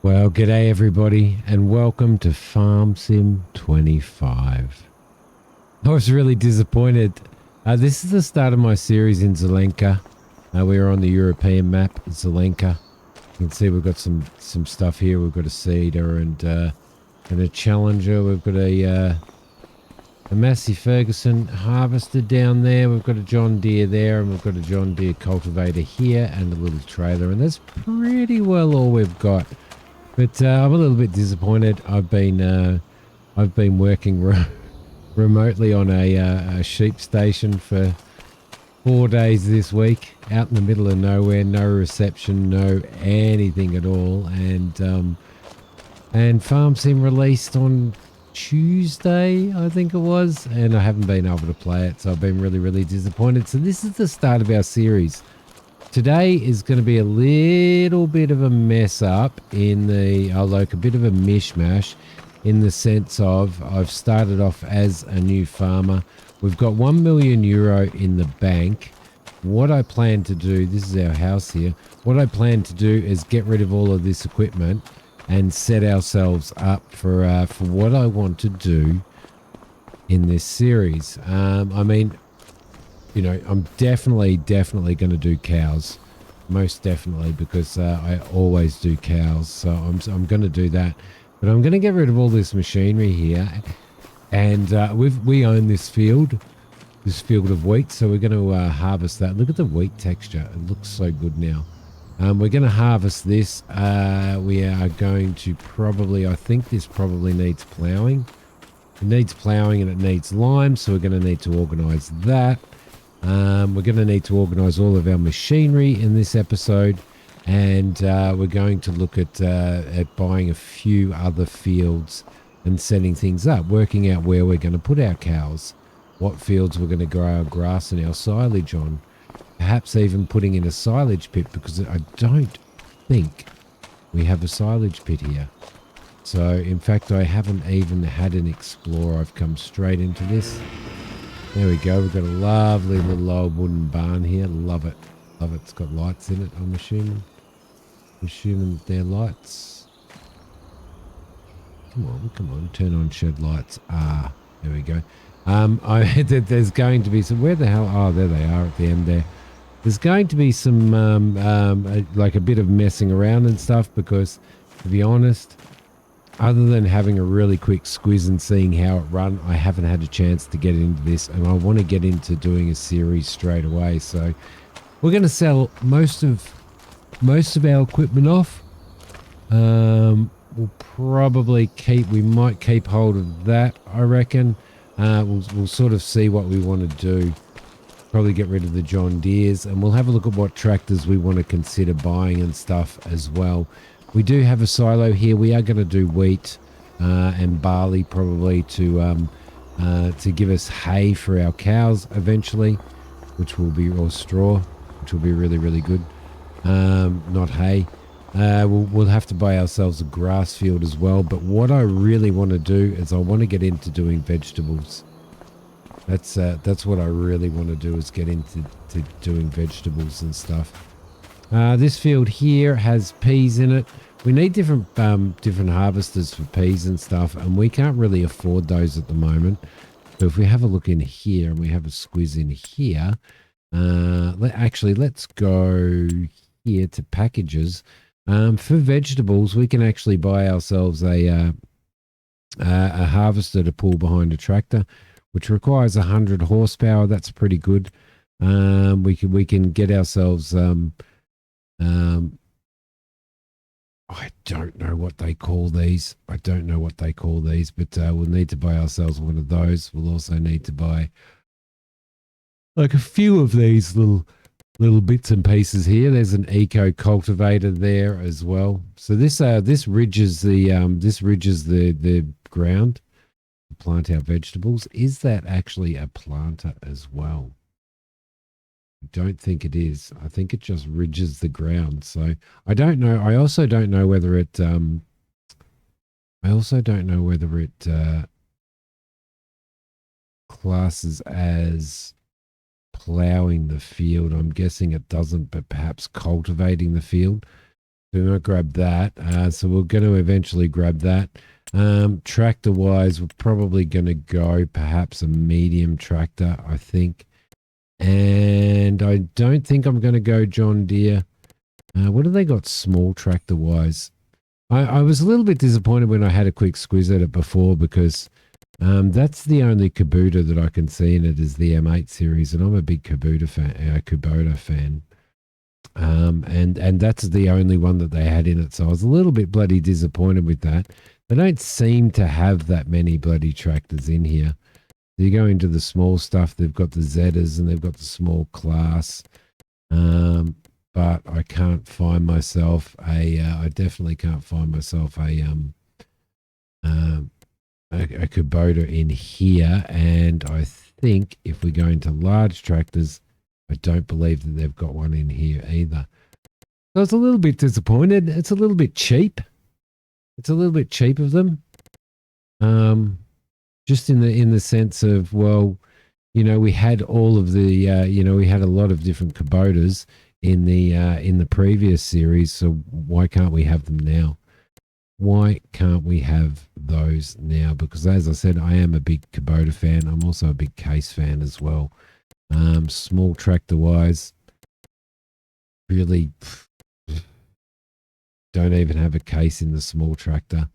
Well, g'day everybody, and welcome to FarmSim 25. I was really disappointed. This is the start of my series in Zelenka. We are on the European map, Zelenka. You can see we've got some stuff here. We've got a seeder and a challenger. We've got a Massey Ferguson harvester down there. We've got a John Deere there, and we've got a John Deere cultivator here, and a little trailer. And that's pretty well all we've got. But I'm a little bit disappointed. I've been working remotely on a sheep station for 4 days this week, out in the middle of nowhere, no reception, no anything at all, and FarmSim released on Tuesday, I think it was, and I haven't been able to play it, so I've been really disappointed. So this is the start of our series. Today is going to be a little bit of a mess up in the, like a bit of a mishmash in the sense of I've started off as a new farmer. We've got €1 million in the bank. What I plan to do, this is our house here, what I plan to do is get rid of all of this equipment and set ourselves up for what I want to do in this series. I mean, you know, I'm definitely going to do cows, most definitely, because I always do cows. So I'm going to do that, but I'm going to get rid of all this machinery here, and we own this field of wheat, so we're going to harvest that. Look at the wheat texture; it looks so good now. We're going to harvest this. We are going to probably, I think this probably needs ploughing. It needs ploughing and it needs lime, so we're going to need to organise that. We're going to need to organise all of our machinery in this episode, and we're going to look at buying a few other fields and setting things up, working out where we're going to put our cows, what fields we're going to grow our grass and our silage on, perhaps even putting in a silage pit, because I don't think we have a silage pit here. So, in fact, I haven't even had an explorer. I've come straight into this. There we go. We've got a lovely little old wooden barn here. Love it. Love it. It's got lights in it, I'm assuming. That they're lights. Come on. Turn on shed lights. Ah, there we go. There's going to be some... Where the hell... Oh, there they are at the end there. There's going to be some, like a bit of messing around and stuff because, to be honest... Other than having a really quick squiz and seeing how it run, I haven't had a chance to get into this, and I want to get into doing a series straight away. So we're going to sell most of our equipment off. We'll probably we might keep hold of that, I reckon. We'll sort of see what we want to do. Probably get rid of the John Deeres, and we'll have a look at what tractors we want to consider buying and stuff as well. We do have a silo here. We are going to do wheat and barley probably to give us hay for our cows eventually, which will be, or straw, which will be really good. Not hay. We'll have to buy ourselves a grass field as well. But what I really want to do is I want to get into doing vegetables. That's what I really want to do, is get into doing vegetables and stuff. This field here has peas in it. We need different harvesters for peas and stuff, and we can't really afford those at the moment. So if we have a look in here and we have a squiz in here, let's go here to packages. For vegetables, we can actually buy ourselves a harvester to pull behind a tractor, which requires 100 horsepower. That's pretty good. We can get ourselves I don't know what they call these. But we'll need to buy ourselves one of those. We'll also need to buy like a few of these little bits and pieces here. There's an eco cultivator there as well. So this ridges the ground to plant our vegetables. Is that actually a planter as well? I don't think it is. I think it just ridges the ground. So I don't know. I also don't know whether it classes as plowing the field. I'm guessing it doesn't, but perhaps cultivating the field. We might grab that. So we're going to eventually grab that. Tractor wise, we're probably going to go perhaps a medium tractor, I think. And I don't think I'm going to go John Deere. What have they got small tractor wise? I was a little bit disappointed when I had a quick squiz at it before because that's the only Kubota that I can see in it is the M8 series, and I'm a big Kubota fan. And that's the only one that they had in it. So I was a little bit bloody disappointed with that. They don't seem to have that many bloody tractors in here. You go into the small stuff, they've got the Zetas and they've got the small class. But I can't find myself I definitely can't find myself a Kubota in here. And I think if we go into large tractors, I don't believe that they've got one in here either. So I was a little bit disappointed. It's a little bit cheap. It's a little bit cheap of them. Just in the sense of, well, we had all of the we had a lot of different Kubotas in the previous series, so why can't we have them now? Why can't we have those now? Because as I said, I am a big Kubota fan. I'm also a big Case fan as well. Small tractor wise, really don't even have a Case in the small tractor.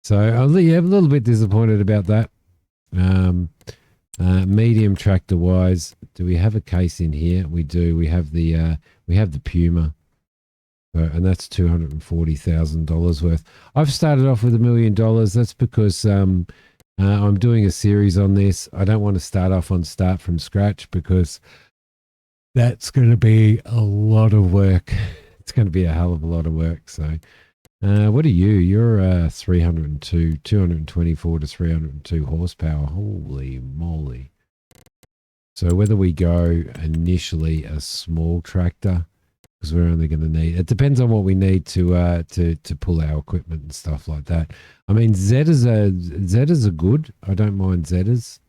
So I'm a little bit disappointed about that. Medium tractor wise, do we have a Case in here? We do. We have the Puma. And that's $240,000 worth. I've started off with $1 million. That's because I'm doing a series on this. I don't want to start from scratch because that's going to be a lot of work. It's going to be a hell of a lot of work. So, what are you? You're 224 to 302 horsepower. Holy moly! So whether we go initially a small tractor, because we're only going to need, it depends on what we need to pull our equipment and stuff like that. I mean, Zetas are good. I don't mind Zetas.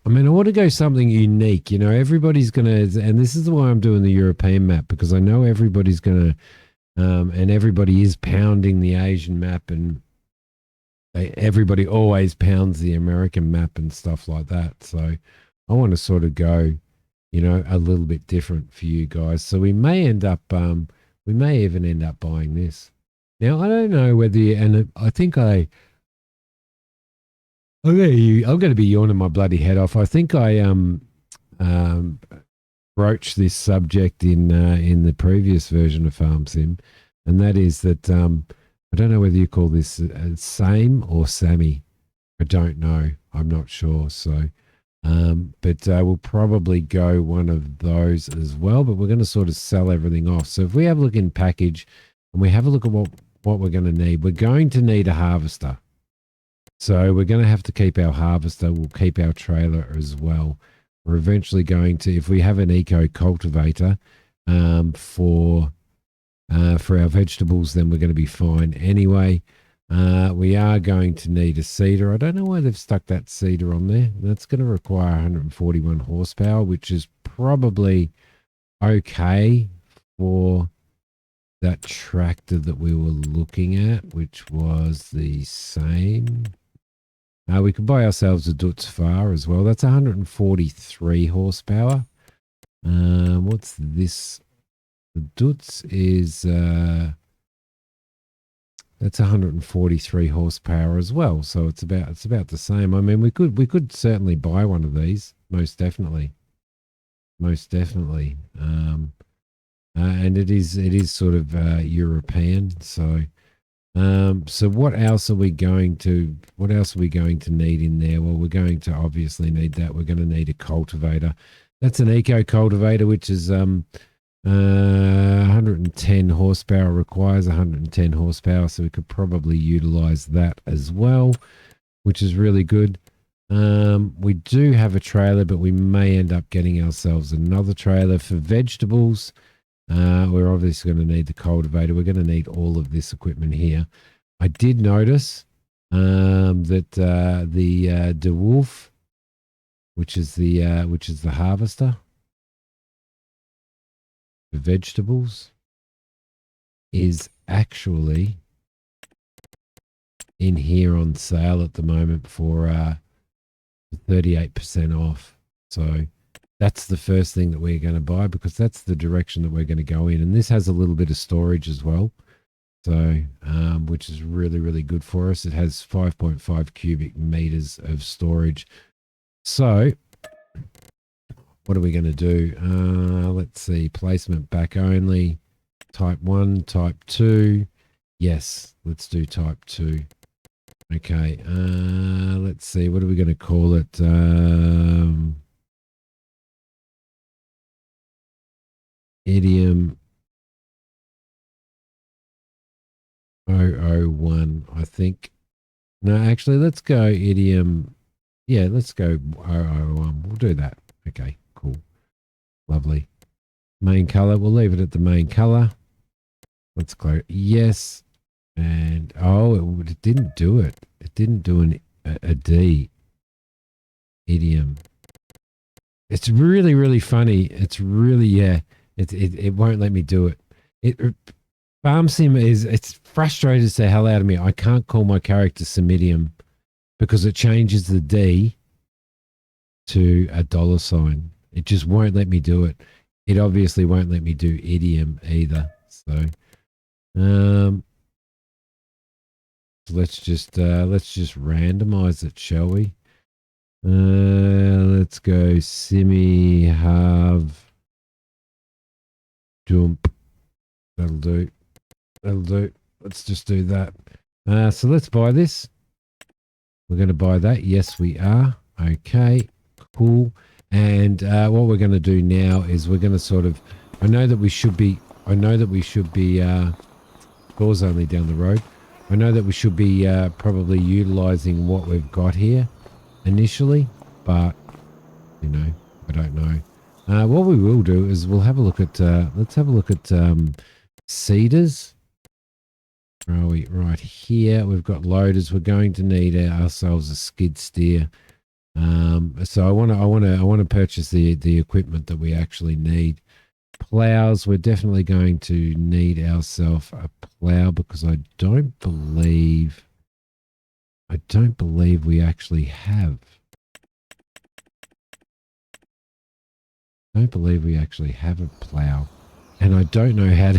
I mean, I want to go something unique. Everybody's going to, and this is why I'm doing the European map, because I know everybody's going to, and everybody is pounding the Asian map, and everybody always pounds the American map and stuff like that. So I want to sort of go, a little bit different for you guys. So we may end up, we may even end up buying this. Now, I don't know whether and I think I'm going to be yawning my bloody head off. I think I broached this subject in the previous version of FarmSim, and that is that I don't know whether you call this same or Sammy. I don't know. I'm not sure. So, but we'll probably go one of those as well. But we're going to sort of sell everything off. So if we have a look in package and we have a look at what we're going to need, we're going to need a harvester. So we're going to have to keep our harvester. We'll keep our trailer as well. We're eventually going to, if we have an eco cultivator for our vegetables, then we're going to be fine anyway. We are going to need a seeder. I don't know why they've stuck that seeder on there. That's going to require 141 horsepower, which is probably okay for that tractor that we were looking at, which was the same. We could buy ourselves a Dutz Far as well. That's 143 horsepower. What's this? The Dutz is that's 143 horsepower as well. So it's about the same. I mean, we could certainly buy one of these, most definitely. And it is sort of European. So so what else are we going to need in there? Well, we're going to obviously need that. We're going to need a cultivator. That's an eco cultivator, which is 110 horsepower, requires 110 horsepower, so we could probably utilize that as well, which is really good. We do have a trailer, but we may end up getting ourselves another trailer for vegetables. We're obviously going to need the cultivator. We're going to need all of this equipment here. I did notice that the DeWolf, which is the harvester, for vegetables is actually in here on sale at the moment for 38% off. So that's the first thing that we're going to buy because that's the direction that we're going to go in. And this has a little bit of storage as well. So, which is really, really good for us. It has 5.5 cubic meters of storage. So what are we going to do? Let's see, placement back only, type 1, type 2. Yes, let's do type 2. Okay, let's see, what are we going to call it? Idiom 001, I think. No, actually, let's go idiom. Yeah, let's go 001. We'll do that. Okay, cool. Lovely. Main color, we'll leave it at the main color. Let's go yes. And it didn't do it. It didn't do a D idiom. It's really, really funny. It's really, yeah, it won't let me do it. FarmSim it's frustrated the hell out of me. I can't call my character Simidiom because it changes the D to a $sign. It just won't let me do it. It obviously won't let me do idiom either. So, let's just randomize it, shall we? Let's go simi have jump. That'll do. That'll do. Let's just do that. So let's buy this. We're going to buy that. Yes, we are. Okay, cool. And what we're going to do now is we're going to sort of, I know that we should be, doors only down the road. I know that we should be probably utilizing what we've got here initially, but, you know, I don't know. What we will do is we'll have a look at, let's have a look at cedars. Where are we? Right here. We've got loaders. We're going to need ourselves a skid steer. So I want to purchase the equipment that we actually need. Plows. We're definitely going to need ourselves a plow because I don't believe we actually have. I don't believe we actually have a plow. And I don't know how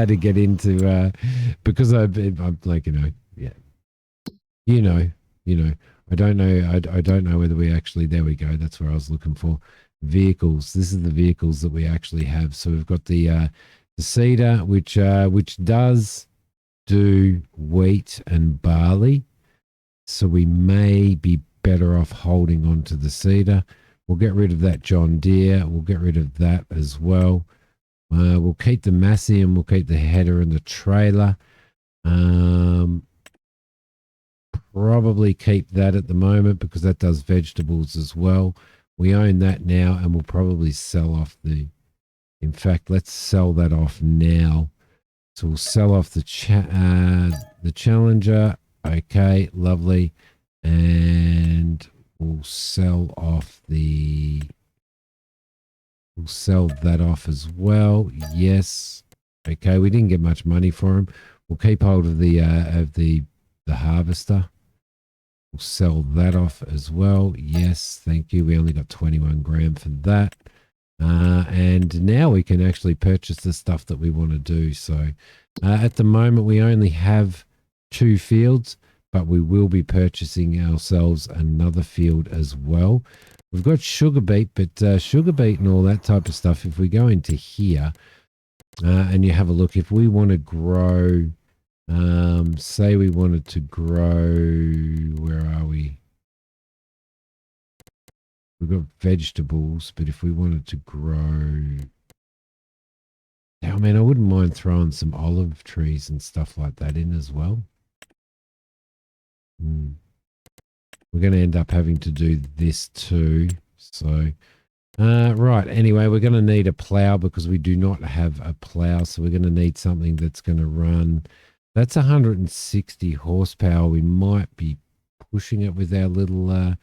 to get into because I'm like, yeah, I don't know. I don't know whether we actually, there we go. That's where I was looking for vehicles. This is the vehicles that we actually have. So we've got the cedar, which does do wheat and barley. So we may be better off holding on to the cedar. We'll get rid of that John Deere. We'll get rid of that as well. We'll keep the Massium, we'll keep the header and the trailer. Probably keep that at the moment because that does vegetables as well. We own that now and we'll probably sell off in fact, let's sell that off now. So we'll sell off the Challenger. Okay, lovely. And we'll sell off we'll sell that off as well. Yes. Okay, we didn't get much money for him. We'll keep hold of the harvester. We'll sell that off as well. Yes, thank you. We only got 21 grand for that. And now we can actually purchase the stuff that we want to do. So at the moment, we only have 2 fields, but we will be purchasing ourselves another field as well. We've got sugar beet, but sugar beet and all that type of stuff, if we go into here and you have a look, if we want to grow, say we wanted to grow, where are we? We've got vegetables, but if we wanted to grow, I mean, I wouldn't mind throwing some olive trees and stuff like that in as well. We're going to end up having to do this too. So, right. Anyway, we're going to need a plow because we do not have a plow. So we're going to need something that's going to run. That's 160 horsepower. We might be pushing it with our little,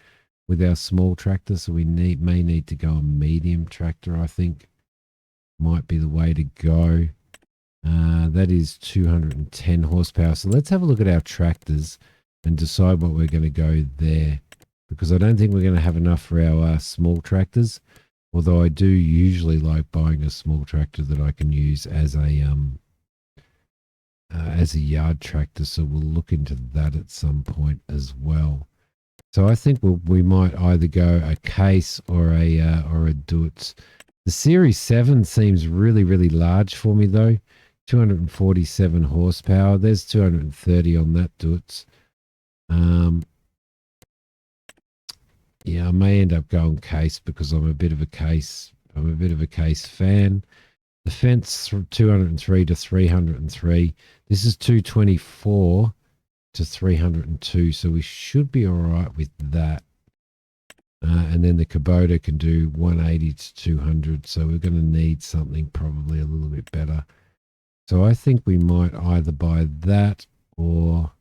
with our small tractor. So we may need to go a medium tractor, I think. might be the way to go. That is 210 horsepower. So let's have a look at our tractors and decide what we're going to go there, because I don't think we're going to have enough for our small tractors. Although I do usually like buying a small tractor that I can use as a yard tractor. So we'll look into that at some point as well. So I think we might either go a case or a Dutz. The Series 7 seems really, really large for me though. 247 horsepower. There's 230 on that Dutz. Yeah, I may end up going case because I'm a bit of a case fan. The fence from 203 to 303. This is 224 to 302, so we should be all right with that. And then the Kubota can do 180 to 200, so we're going to need something probably a little bit better. So I think we might either buy that or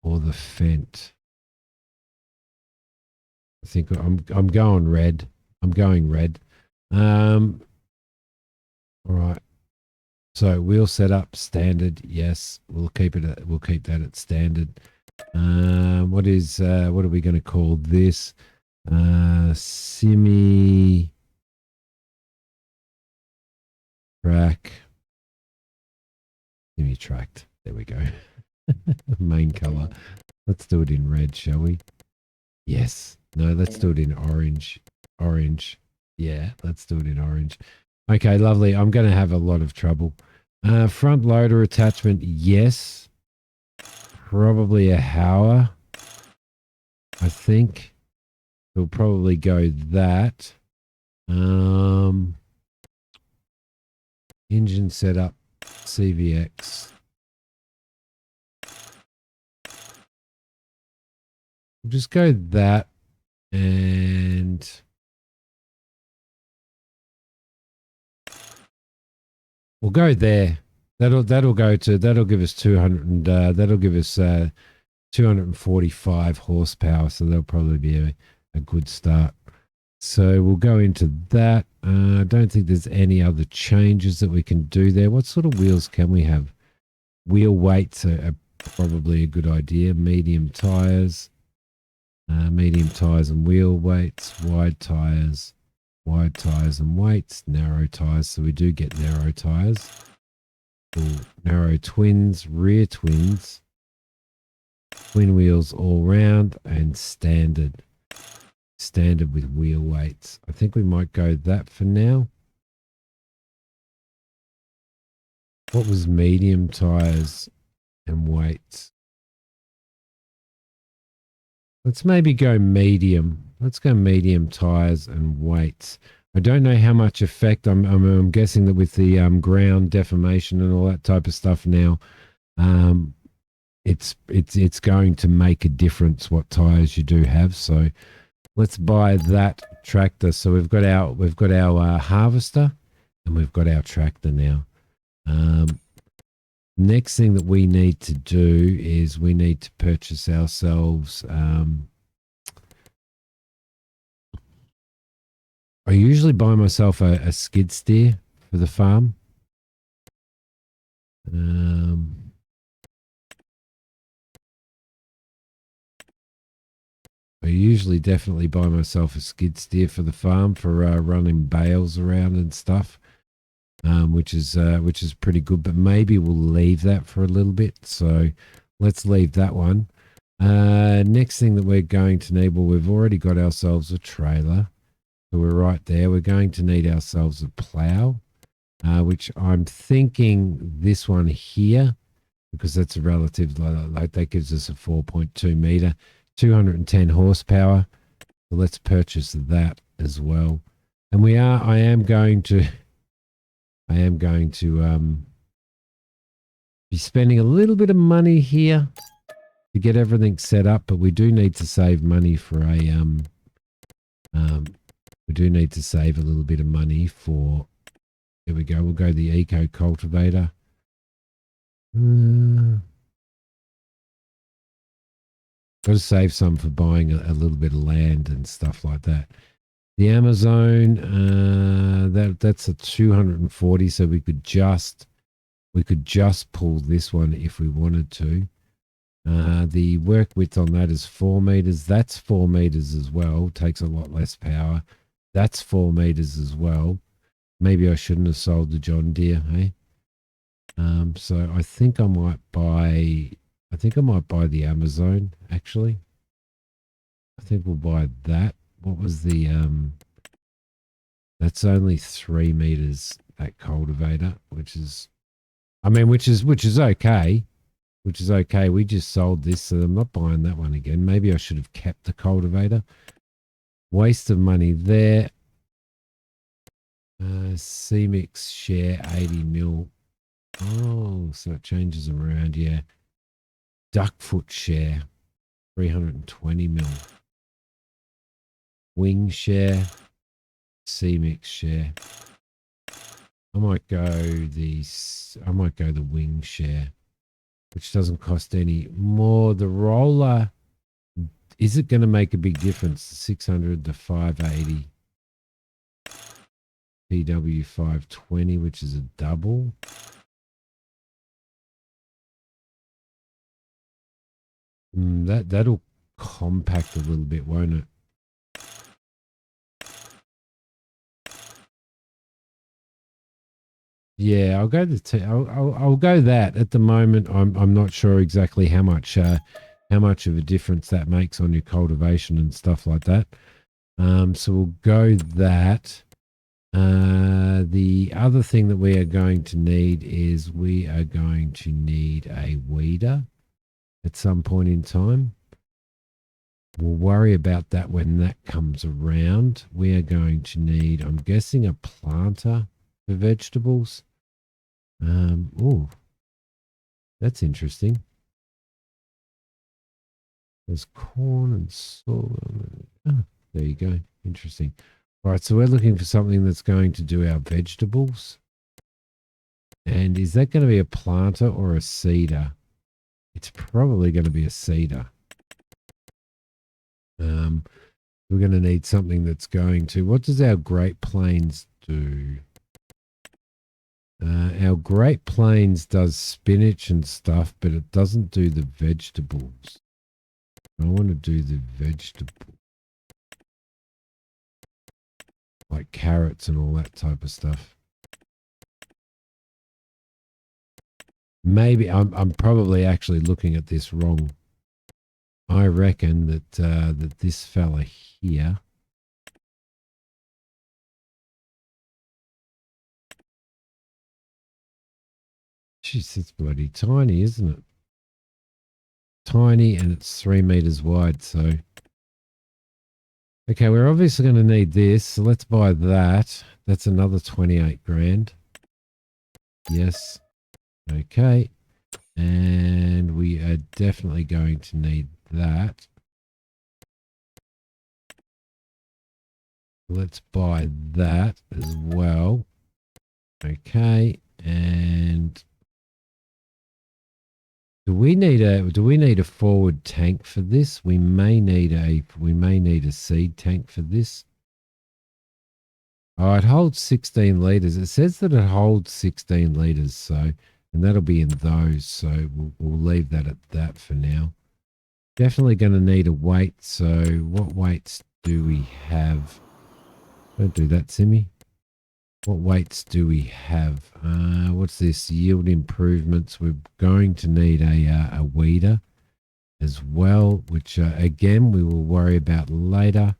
the Fendt. I think I'm going red. I'm going red. All right. So wheel setup standard. Yes, we'll keep it. We'll keep that at standard. What are we going to call this? Simi track. Simi tracked. There we go. Main color. Let's do it in red, shall we? Yes. No, let's do it in orange. Orange. Yeah, let's do it in orange. Okay, lovely. I'm going to have a lot of trouble. Front loader attachment, yes. Probably a Hauer, I think. We'll probably go that. Engine setup, CVX. We'll just go that, and we'll go there. That'll give us 200, and that'll give us 245 horsepower. So that'll probably be a good start. So we'll go into that. I don't think there's any other changes that we can do there. What sort of wheels can we have? Wheel weights are probably a good idea. Medium tires and wheel weights. Wide tires and weights. Narrow tires. So we do get narrow tires. Ooh, narrow twins, rear twins. Twin wheels all round, and standard with wheel weights. I think we might go that for now. What was medium tires and weights? Let's maybe go medium. Let's go medium tires and weights. I don't know how much effect. I'm guessing that with the ground deformation and all that type of stuff now, it's going to make a difference what tires you do have. So let's buy that tractor. So we've got our harvester, and we've got our tractor now. Next thing that we need to do is we need to purchase ourselves. I usually buy myself a skid steer for the farm. I usually definitely buy myself a skid steer for the farm for running bales around and stuff, which is pretty good. But maybe we'll leave that for a little bit. So let's leave that one. Next thing that we're going to need, well, we've already got ourselves a trailer. So we're right there. We're going to need ourselves a plow, which I'm thinking this one here, because that's a relative, like that gives us a 4.2 meter, 210 horsepower. So let's purchase that as well. And I am going to be spending a little bit of money here to get everything set up, but we do need to save money for we do need to save a little bit of money for, here we go, we'll go the eco cultivator. Got to save some for buying a little bit of land and stuff like that. The Amazon, that's a 240, so we could just pull this one if we wanted to. The work width on that is 4 meters. That's 4 meters as well. Takes a lot less power. That's 4 meters as well. Maybe I shouldn't have sold the John Deere, hey? So I think I might buy the Amazon, actually. I think we'll buy that. What was the that's only 3 meters, that cultivator, which is okay. Which is okay. We just sold this, so I'm not buying that one again. Maybe I should have kept the cultivator. Waste of money there. C-Mix share 80 mil. Oh, so it changes them around, yeah. Duckfoot share 320 mil. Wing share, C-Mix share. I might go the wing share, which doesn't cost any more. The roller, is it going to make a big difference? 600 to 580. PW 520, which is a double. That'll compact a little bit, won't it? Yeah, I'll go I'll go that. At the moment, I'm not sure exactly how much of a difference that makes on your cultivation and stuff like that. So we'll go that. The other thing that we are going to need is we are going to need a weeder at some point in time. We'll worry about that when that comes around. We are going to need, I'm guessing, a planter for vegetables. Oh, that's interesting. There's corn and sorghum. Oh, there you go. Interesting. All right, so we're looking for something that's going to do our vegetables. And is that going to be a planter or a seeder? It's probably going to be a seeder. We're going to need something that's going to... What does our Great Plains do? Our Great Plains does spinach and stuff, but it doesn't do the vegetables. I want to do the vegetable, like carrots and all that type of stuff. Maybe I'm probably actually looking at this wrong. I reckon that that this fella here. Jeez, it's bloody tiny, isn't it? Tiny, and it's 3 meters wide. So, okay, we're obviously going to need this. So let's buy that. That's another 28 grand. Yes. Okay. And we are definitely going to need that. Let's buy that as well. Okay. And do we need a forward tank for this? We may need a seed tank for this. Oh, it holds 16 liters. It says that it holds 16 liters, so, and that'll be in those. So we'll leave that at that for now. Definitely going to need a weight. So what weights do we have? Don't do that, Simmy. What weights do we have? What's this? Yield improvements. We're going to need a weeder as well, which again we will worry about later.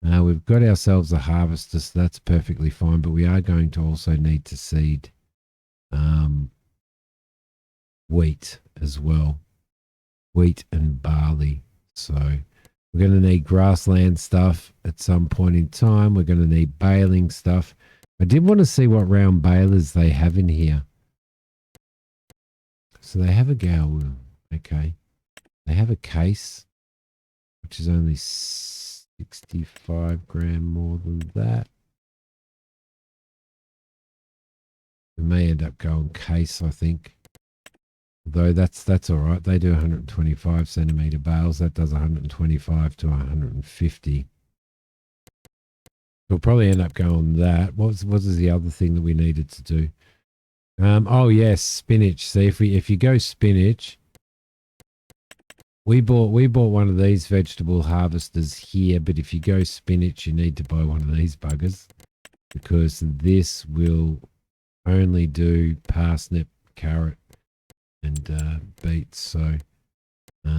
We've got ourselves a harvester, so that's perfectly fine, but we are going to also need to seed wheat as well. Wheat and barley. So we're going to need grassland stuff at some point in time. We're going to need baling stuff. I did want to see what round balers they have in here. So they have a gal. Okay. They have a case, which is only 65 grand more than that. We may end up going case, I think. Though that's all right. They do 125 centimeter bales. That does 125 to 150. We'll probably end up going that. What was the other thing that we needed to do? Oh yes, spinach. See, if you go spinach, we bought one of these vegetable harvesters here, but if you go spinach, you need to buy one of these buggers because this will only do parsnip, carrot, and beets. So, if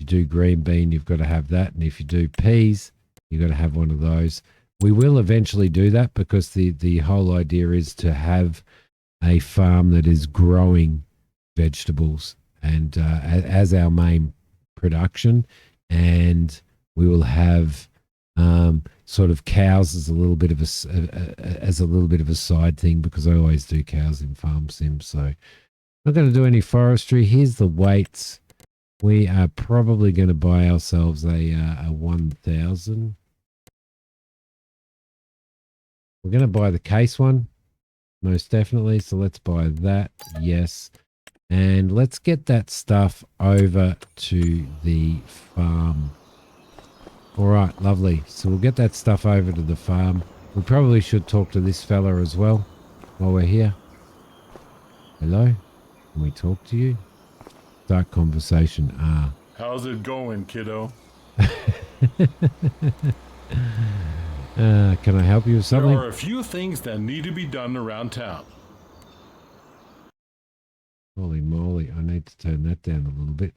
you do green bean, you've got to have that, and if you do peas, you've got to have one of those. We will eventually do that because the whole idea is to have a farm that is growing vegetables and as our main production, and we will have sort of cows as a little bit of a side thing because I always do cows in farm sim. So I'm not going to do any forestry. Here's the weights. We are probably going to buy ourselves a 1000. We're going to buy the case one, most definitely. So let's buy that. Yes. And let's get that stuff over to the farm. All right, lovely. So we'll get that stuff over to the farm. We probably should talk to this fella as well while we're here. Hello? Can we talk to you? Start conversation. How's it going, kiddo? Can I help you with something? There are a few things that need to be done around town. Holy moly, I need to turn that down a little bit.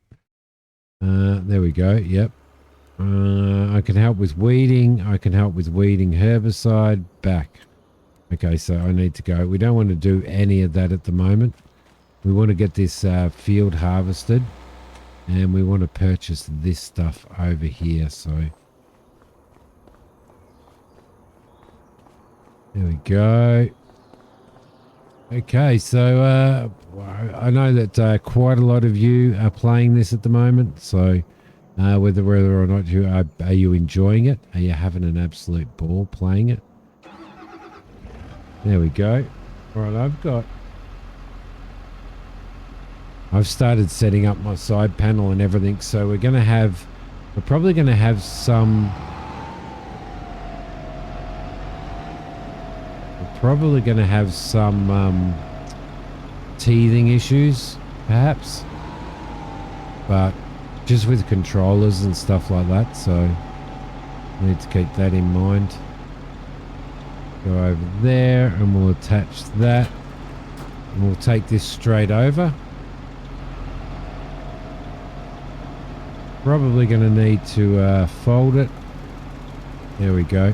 There we go, yep. I can help with weeding. I can help with weeding herbicide. Back. Okay, so I need to go. We don't want to do any of that at the moment. We want to get this field harvested. And we want to purchase this stuff over here, so... There we go. Okay, so I know that quite a lot of you are playing this at the moment, so whether or not you are you enjoying it? Are you having an absolute ball playing it? There we go. All right, I've started setting up my side panel and everything, so we're probably going to have some teething issues, perhaps, but just with controllers and stuff like that, so I need to keep that in mind. Go over there and we'll attach that and we'll take this straight over. Probably going to need to fold it. There we go.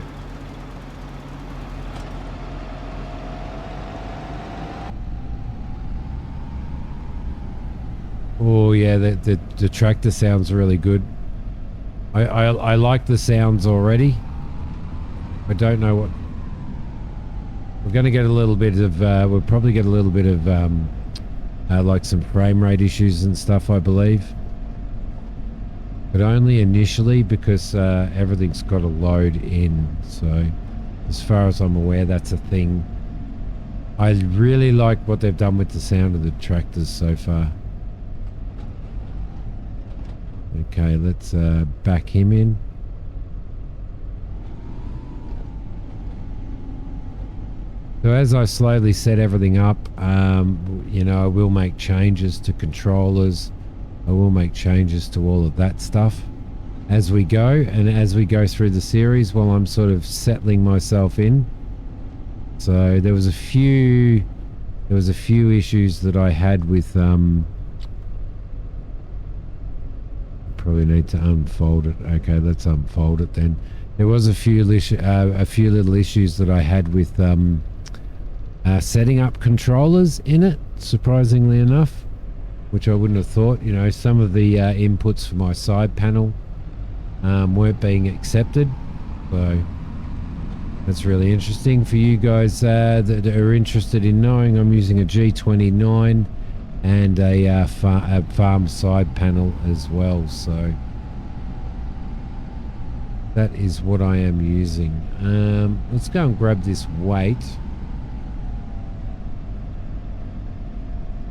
Oh yeah, the tractor sounds really good. I like the sounds already. I don't know what we're going to get. A little bit of we'll probably get a little bit of like some frame rate issues and stuff, I believe, but only initially because everything's got to load in. So as far as I'm aware, that's a thing. I really like what they've done with the sound of the tractors so far. Okay, let's back him in. So as I slowly set everything up, you know, I will make changes to controllers. I will make changes to all of that stuff as we go, and as we go through the series while I'm sort of settling myself in. So there was a few issues that I had with probably need to unfold it. Okay, let's unfold it then. There was a few little issues that I had with setting up controllers in it, surprisingly enough, which I wouldn't have thought. You know, some of the inputs for my side panel weren't being accepted, so that's really interesting for you guys that are interested in knowing. I'm using a G29 and a farm side panel as well, so that is what I am using. Let's go and grab this weight.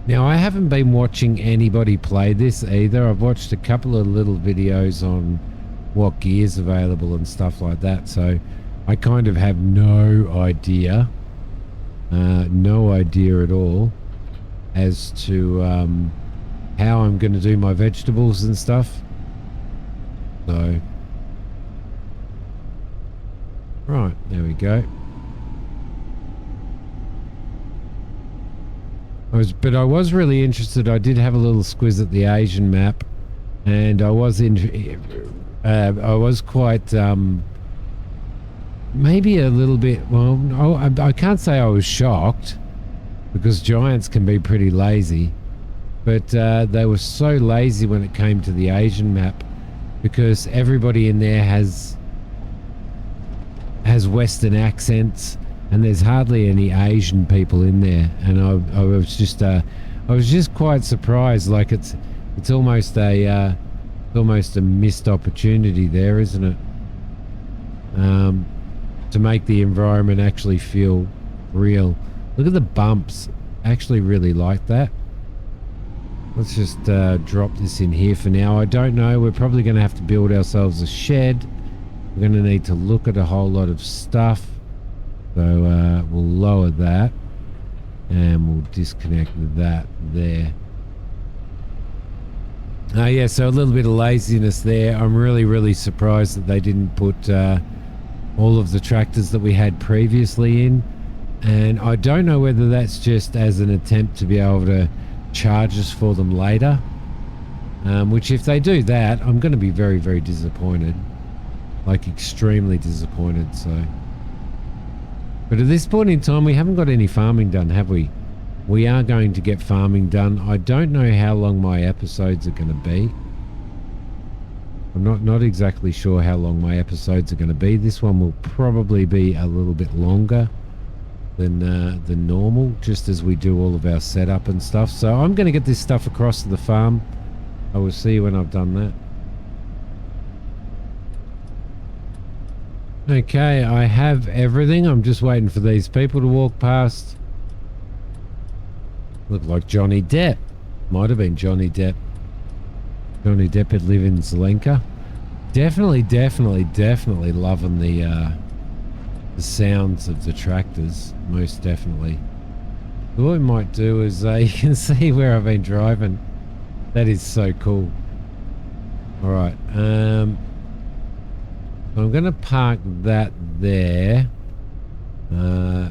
Now, I haven't been watching anybody play this either. I've watched a couple of little videos on what gear's available and stuff like that. So I kind of have no idea, no idea at all as to how I'm going to do my vegetables and stuff. So, right, there we go. But I was really interested. I did have a little squiz at the Asian map, and I was I was quite maybe a little bit. Well, I can't say I was shocked because giants can be pretty lazy, but they were so lazy when it came to the Asian map because everybody in there has Western accents. And there's hardly any Asian people in there, and I was just quite surprised. Like it's almost a missed opportunity there, isn't it? To make the environment actually feel real. Look at the bumps. I actually really like that. Let's just drop this in here for now. I don't know. We're probably going to have to build ourselves a shed. We're going to need to look at a whole lot of stuff. So we'll lower that and we'll disconnect that there. Yeah, so a little bit of laziness there. I'm really surprised that they didn't put all of the tractors that we had previously in. And I don't know whether that's just as an attempt to be able to charge us for them later. Which if they do that, I'm going to be very disappointed. Like extremely disappointed, so... But at this point in time, we haven't got any farming done, have we? We are going to get farming done. I don't know how long my episodes are going to be. I'm not exactly sure how long my episodes are going to be. This one will probably be a little bit longer than normal, just as we do all of our setup and stuff. So I'm going to get this stuff across to the farm. I will see you when I've done that. Okay, I have everything. I'm just waiting for these people to walk past. Look like Johnny Depp. Might have been Johnny Depp. Johnny Depp had lived in Zelenka. Definitely loving the sounds of the tractors. Most definitely. But what we might do is you can see where I've been driving. That is so cool. All right. I'm going to park that there,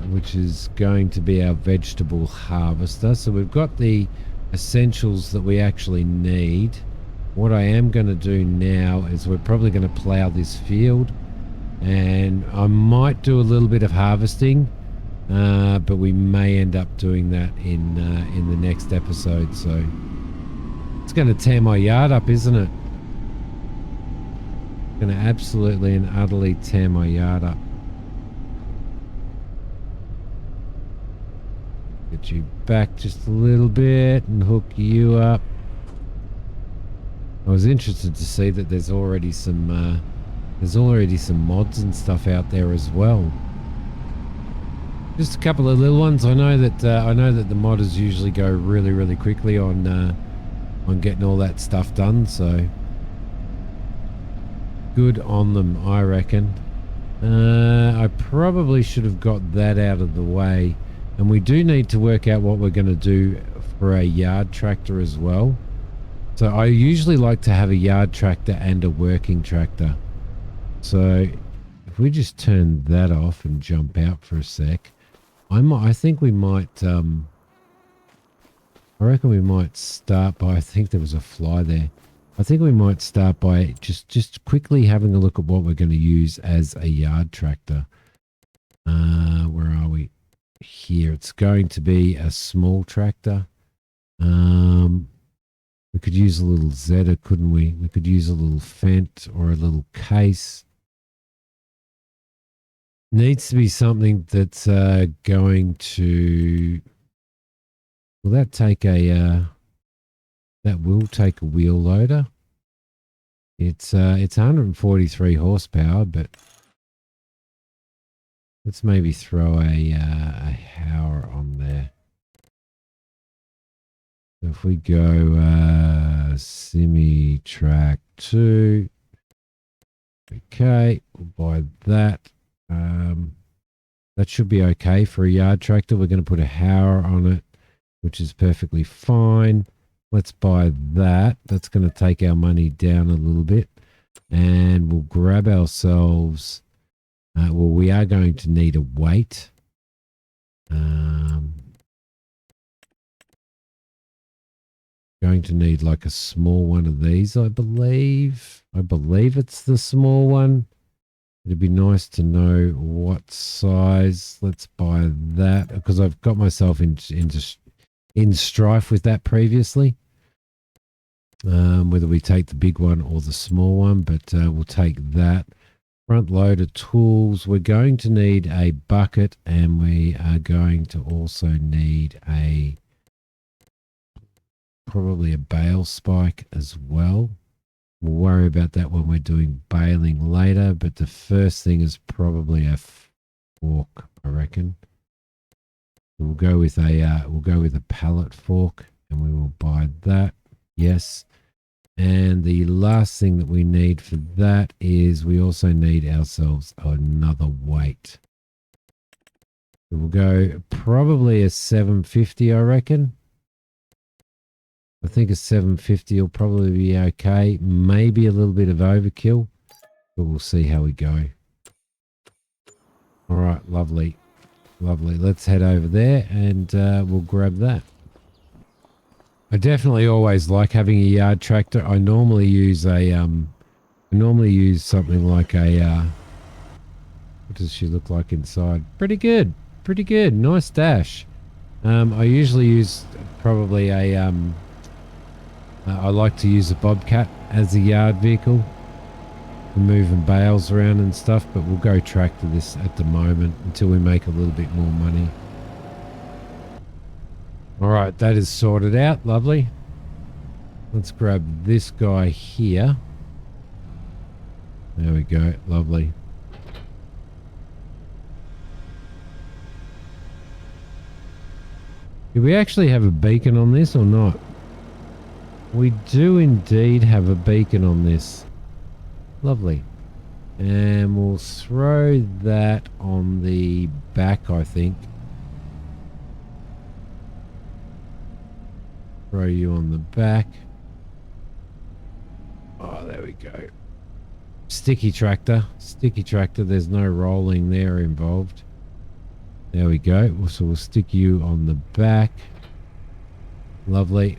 which is going to be our vegetable harvester. So we've got the essentials that we actually need. What I am going to do now is we're probably going to plow this field, and I might do a little bit of harvesting, but we may end up doing that in the next episode. So it's going to tear my yard up, isn't it? Going to absolutely and utterly tear my yard up. Get you back just a little bit and hook you up. I was interested to see that there's already some mods and stuff out there as well. Just a couple of little ones. I know that the modders usually go really quickly on getting all that stuff done. So. Good on them, I reckon. I probably should have got that out of the way. And we do need to work out what we're going to do for a yard tractor as well. So I usually like to have a yard tractor and a working tractor. So if we just turn that off and jump out for a sec, I think we might... I reckon we might start by... I think there was a fly there. I think we might start by just quickly having a look at what we're going to use as a yard tractor. Where are we? Here. It's going to be a small tractor. We could use a little Zeta, couldn't we? We could use a little Fent or a little Case. Needs to be something that's going to... Will that take a... that will take a wheel loader. It's 143 horsepower, but let's maybe throw a Hauer on there. If we go Simi track 2, okay, we'll buy that. That should be okay for a yard tractor. We're going to put a Hauer on it, which is perfectly fine. Let's buy that. That's going to take our money down a little bit. And we'll grab ourselves. Well, we are going to need a weight. Going to need like a small one of these, I believe. I believe it's the small one. It'd be nice to know what size. Let's buy that because I've got myself in strife with that previously. Whether we take the big one or the small one, but we'll take that. Front loader tools. We're going to need a bucket, and we are going to also need probably a bale spike as well. We'll worry about that when we're doing baling later, but the first thing is probably a fork, I reckon. We'll go with a pallet fork, and we will buy that. Yes. And the last thing that we need for that is we also need ourselves another weight. So we'll go probably a 750, I reckon. I think a 750 will probably be okay. Maybe a little bit of overkill, but we'll see how we go. All right, lovely. Lovely. Let's head over there and we'll grab that. I definitely always like having a yard tractor. I normally use something like a what does she look like inside? Pretty good. Pretty good. Nice dash. I usually use probably a I like to use a Bobcat as a yard vehicle for moving bales around and stuff, but we'll go tractor this at the moment until we make a little bit more money. All right, that is sorted out. Lovely. Let's grab this guy here. There we go. Lovely. Do we actually have a beacon on this or not? We do indeed have a beacon on this. Lovely. And we'll throw that on the back, I think. Throw you on the back. Oh, there we go. Sticky tractor. Sticky tractor. There's no rolling there involved. There we go. So we'll stick you on the back. Lovely.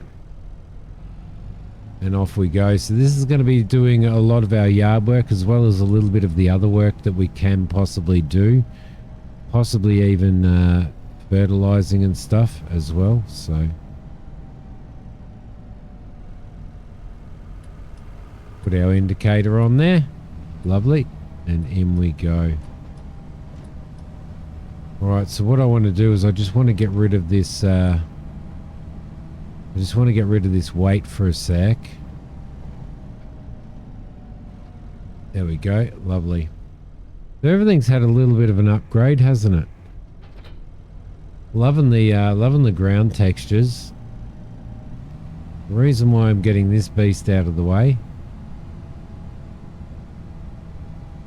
And off we go. So this is going to be doing a lot of our yard work as well as a little bit of the other work that we can possibly do. Possibly even fertilizing and stuff as well. So put our indicator on there. Lovely. And in we go. Alright, so what I want to do is I just want to get rid of this weight for a sec. There we go. Lovely. So everything's had a little bit of an upgrade, hasn't it? Loving the ground textures. The reason why I'm getting this beast out of the way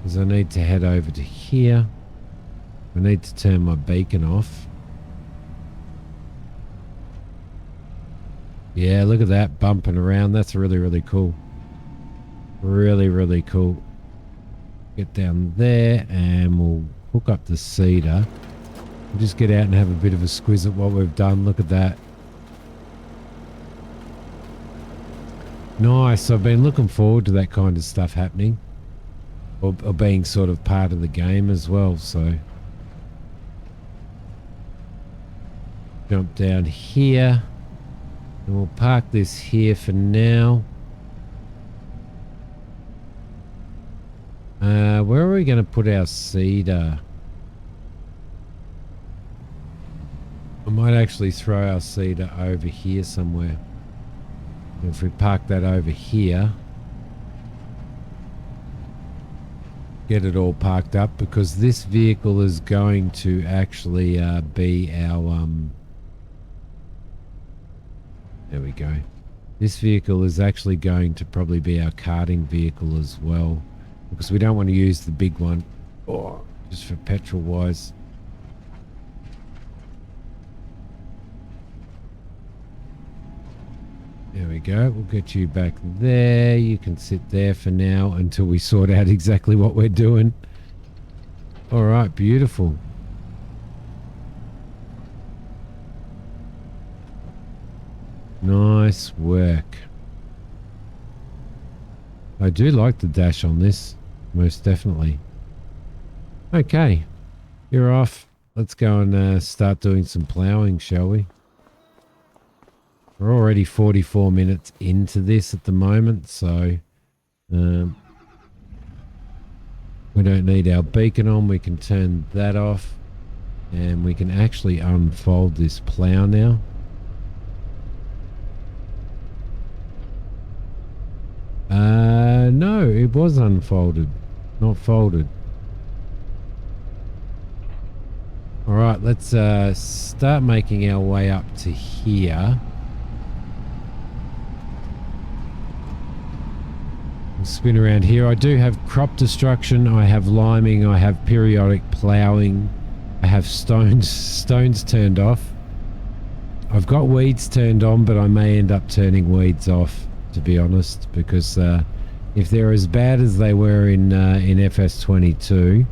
is I need to head over to here. I need to turn my beacon off. Yeah, look at that bumping around. That's really, really cool. Really, really cool. Get down there and we'll hook up the seeder. We'll just get out and have a bit of a squiz at what we've done. Look at that. Nice. I've been looking forward to that kind of stuff happening. Or being sort of part of the game as well, so. Jump down here. And we'll park this here for now. Where are we going to put our seeder? I might actually throw our seeder over here somewhere. If we park that over here, get it all parked up, because this vehicle is going to actually be our There we go. This vehicle is actually going to probably be our carting vehicle as well, because we don't want to use the big one. Oh, just for petrol wise. There we go. We'll get you back there. You can sit there for now until we sort out exactly what we're doing. All right, beautiful. Nice work. I do like the dash on this, most definitely. Okay, you're off. Let's go and start doing some ploughing, shall we? We're already 44 minutes into this at the moment, so we don't need our beacon on. We can turn that off, and we can actually unfold this plough now. No, it was unfolded, not folded. All right, let's start making our way up to here. We'll spin around here. I do have crop destruction. I have liming. I have periodic ploughing. I have stones turned off. I've got weeds turned on, but I may end up turning weeds off, to be honest, because if they're as bad as they were in FS22,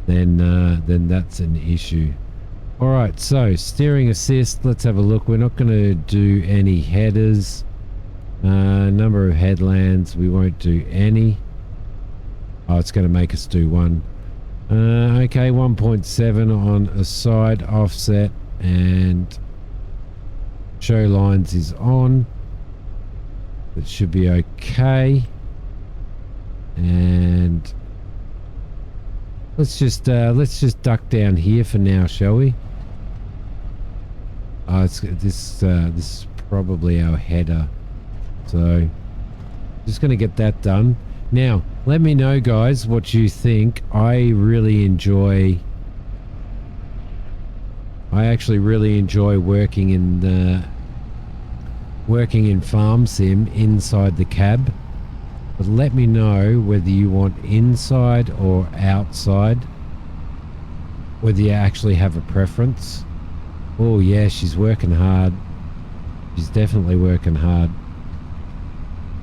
then that's an issue. All right, so steering assist. Let's have a look. We're not going to do any headers. Number of headlands, we won't do any. Oh, it's going to make us do one. Okay, 1.7 on a side offset, and show lines is on. That should be okay. And let's just duck down here for now, shall we? Oh, this is probably our header, so just going to get that done. Now, let me know, guys, what you think. I actually really enjoy working in farmsim inside the cab. But let me know whether you want inside or outside, whether you actually have a preference. Oh yeah, she's working hard. She's definitely working hard.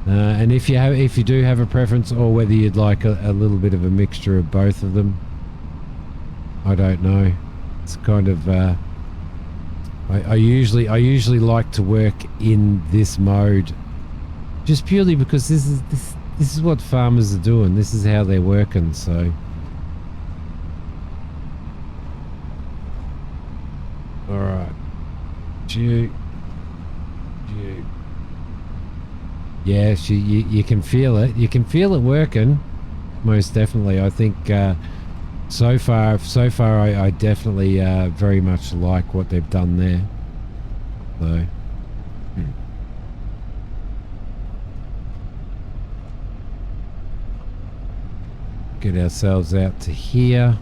And if you do have a preference, or whether you'd like a little bit of a mixture of both of them, I don't know. It's kind of I usually like to work in this mode, just purely because this is what farmers are doing. This is how they're working. So all right, yeah, you can feel it. You can feel it working, most definitely. I think so far I definitely very much like what they've done there. So get ourselves out to here.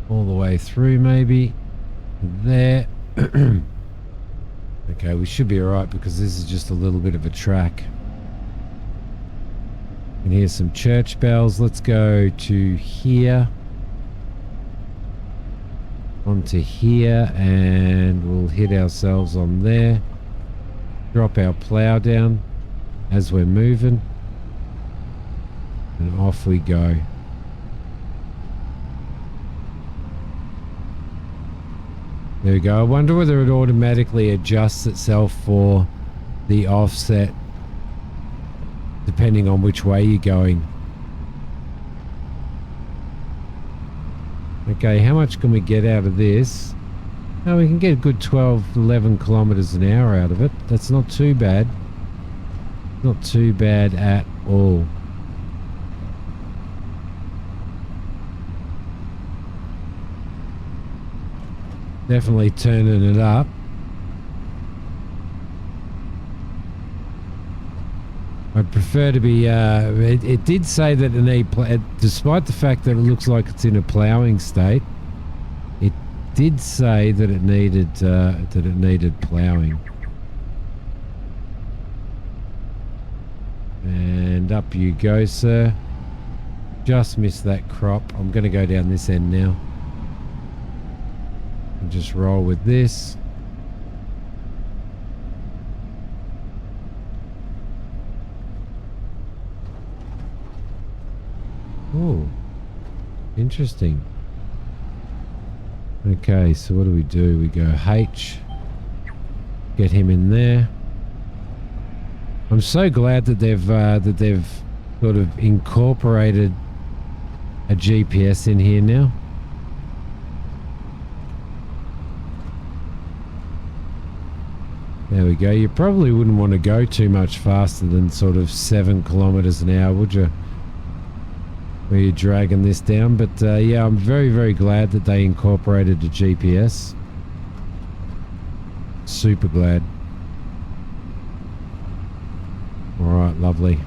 All the way through, maybe. There. Okay, we should be alright because this is just a little bit of a track. And here's some church bells. Let's go to here. Onto here, and we'll hit ourselves on there. Drop our plough down as we're moving, and off we go. There we go. I wonder whether it automatically adjusts itself for the offset depending on which way you're going. Okay, how much can we get out of this? Oh, we can get a good 12, 11 kilometers an hour out of it. That's not too bad. Not too bad at all. Definitely turning it up. I'd prefer to be, it did say that despite the fact that it looks like it's in a ploughing state, did say that it needed ploughing. And up you go, sir. Just missed that crop. I'm going to go down this end now. And just roll with this. Oh, interesting. Okay, so what do? We go H. Get him in there. I'm so glad that they've sort of incorporated a GPS in here now. There we go. You probably wouldn't want to go too much faster than sort of 7 kilometers an hour, would you? Where you're dragging this down. But yeah, I'm very, very glad that they incorporated the GPS. Super glad. All right, lovely.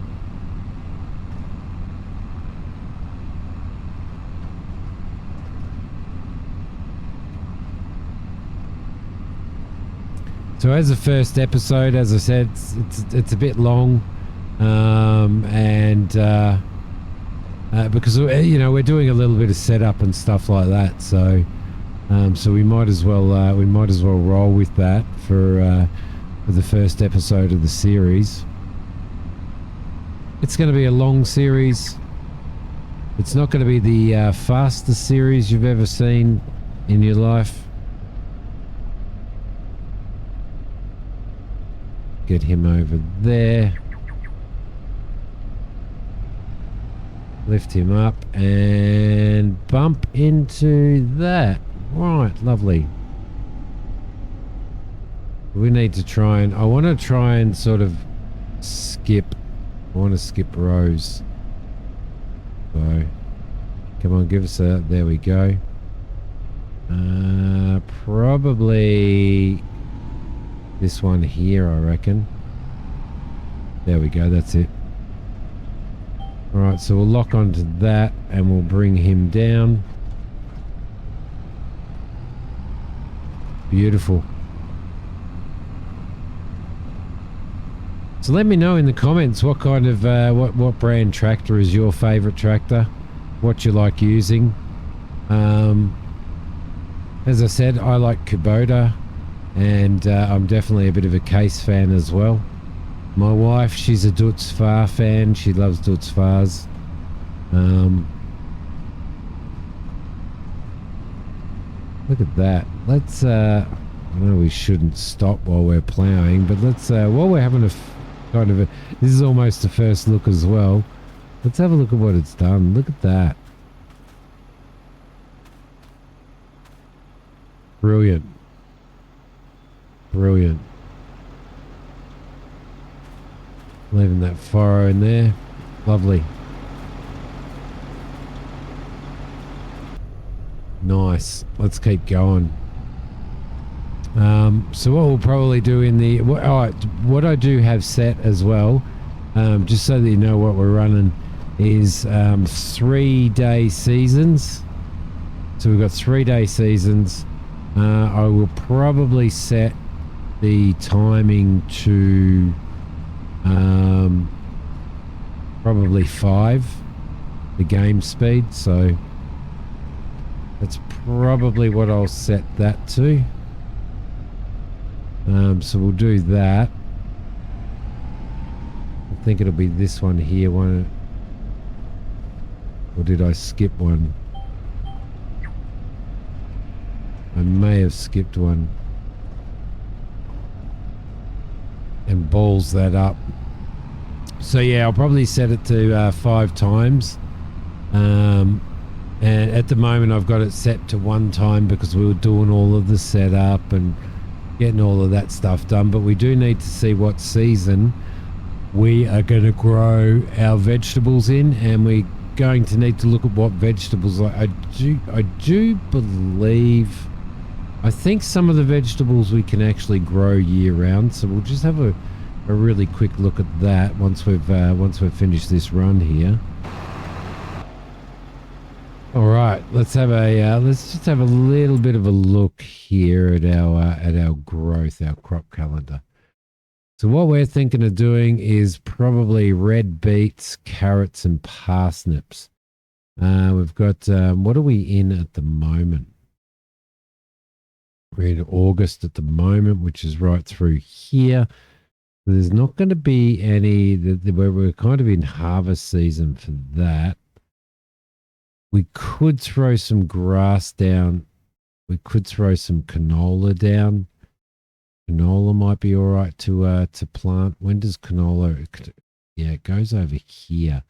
So as the first episode, as I said, it's a bit long, and because we're doing a little bit of setup and stuff like that, so we might as well roll with that for the first episode of the series. It's going to be a long series. It's not going to be the fastest series you've ever seen in your life. Get him over there. Lift him up and bump into that. Right, lovely. We need to try and... I want to try and sort of skip. I want to skip rows. So, come on, give us a... There we go. Probably... this one here, I reckon. There we go, that's it. Alright, so we'll lock onto that and we'll bring him down. Beautiful. So let me know in the comments what kind of what brand tractor is your favorite tractor, what you like using. As I said, I like Kubota. And I'm definitely a bit of a Case fan as well. My wife, she's a Dutz Far fan. She loves Dutz Fars. Look at that. Let's, I know we shouldn't stop while we're ploughing, but let's, while we're having a kind of a, this is almost the first look as well. Let's have a look at what it's done. Look at that. Brilliant. Brilliant. Leaving that furrow in there. Lovely. Nice. Let's keep going. So what we'll probably do in the... what I do have set as well, just so that you know what we're running, is 3-day seasons. So we've got 3-day seasons. I will probably set the timing to probably 5, the game speed, so that's probably what I'll set that to. So we'll do that. I think it'll be this one here, or did I skip one? I may have skipped one. And balls that up. So yeah, I'll probably set it to 5 times. And at the moment I've got it set to 1 time because we were doing all of the setup and getting all of that stuff done. But we do need to see what season we are going to grow our vegetables in, and we're going to need to look at what vegetables. I do believe... I think some of the vegetables we can actually grow year round, so we'll just have a really quick look at that once we've finished this run here. All right, let's have a let's just have a little bit of a look here at our growth, our crop calendar. So what we're thinking of doing is probably red beets, carrots, and parsnips. We've got what are we in at the moment? We're in August at the moment, which is right through here. There's not going to be any. We're kind of in harvest season for that. We could throw some grass down. We could throw some canola down. Canola might be all right to plant. When does canola? Yeah, it goes over here.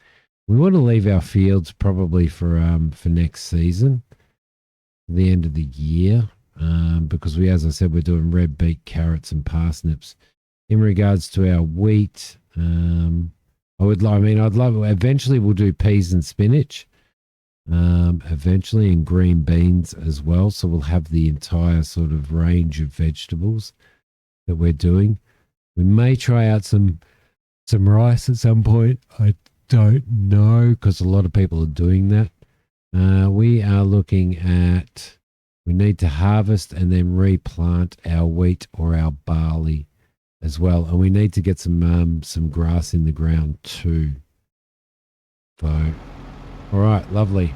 We want to leave our fields probably for next season, the end of the year, because as I said, we're doing red beet, carrots, and parsnips. In regards to our wheat, I'd love. Eventually, we'll do peas and spinach. Eventually, and green beans as well. So we'll have the entire sort of range of vegetables that we're doing. We may try out some rice at some point. I don't know, because a lot of people are doing that. We are looking at, we need to harvest and then replant our wheat or our barley as well, and we need to get some grass in the ground too. So, all right, lovely.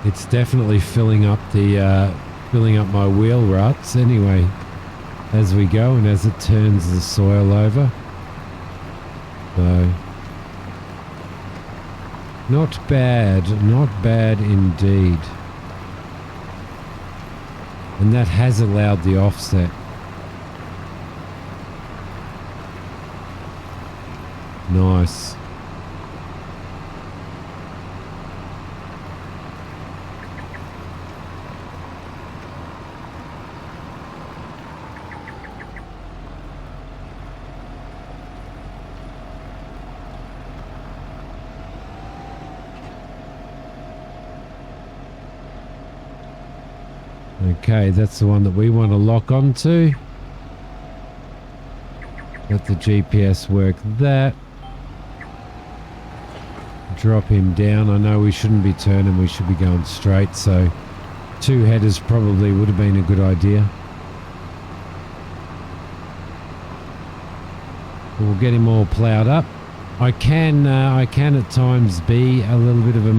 It's definitely filling up my wheel ruts anyway as we go and as it turns the soil over. So not bad indeed. And that has allowed the offset. Nice. Okay, that's the one that we want to lock onto. Let the GPS work that. Drop him down. I know we shouldn't be turning, we should be going straight, so 2 headers probably would have been a good idea. We'll get him all ploughed up. I can at times be a little bit of a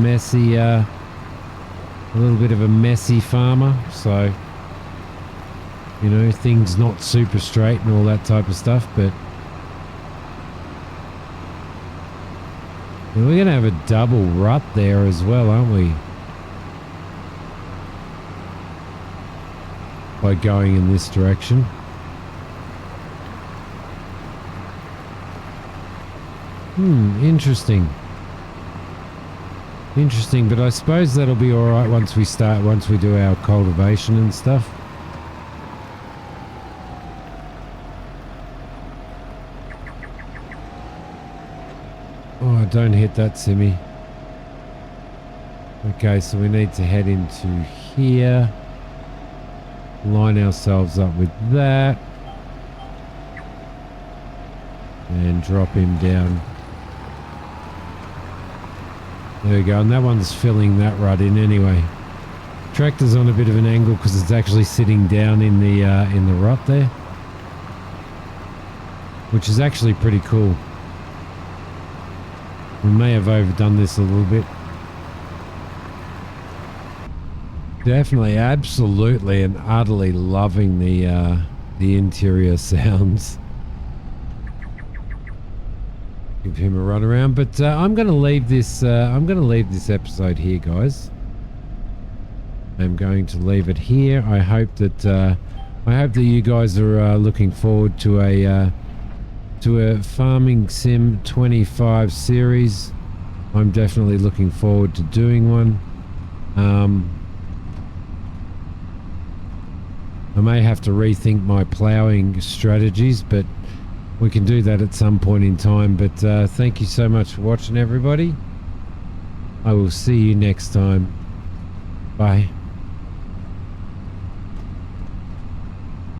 messy farmer, so you know, things not super straight and all that type of stuff, but we're going to have a double rut there as well, aren't we? By going in this direction. Interesting. Interesting, but I suppose that'll be all right once we do our cultivation and stuff. Oh, don't hit that, Simi. Okay, so we need to head into here. Line ourselves up with that. And drop him down. There we go, and that one's filling that rut in anyway. Tractor's on a bit of an angle because it's actually sitting down in the rut there, which is actually pretty cool. We may have overdone this a little bit. Definitely, absolutely, and utterly loving the interior sounds. Give him a run around, but I'm going to leave this. I'm going to leave this episode here, guys. I'm going to leave it here. I hope that you guys are looking forward to a Farming Sim 25 series. I'm definitely looking forward to doing one. I may have to rethink my ploughing strategies, but we can do that at some point in time. But thank you so much for watching, everybody. I will see you next time. Bye.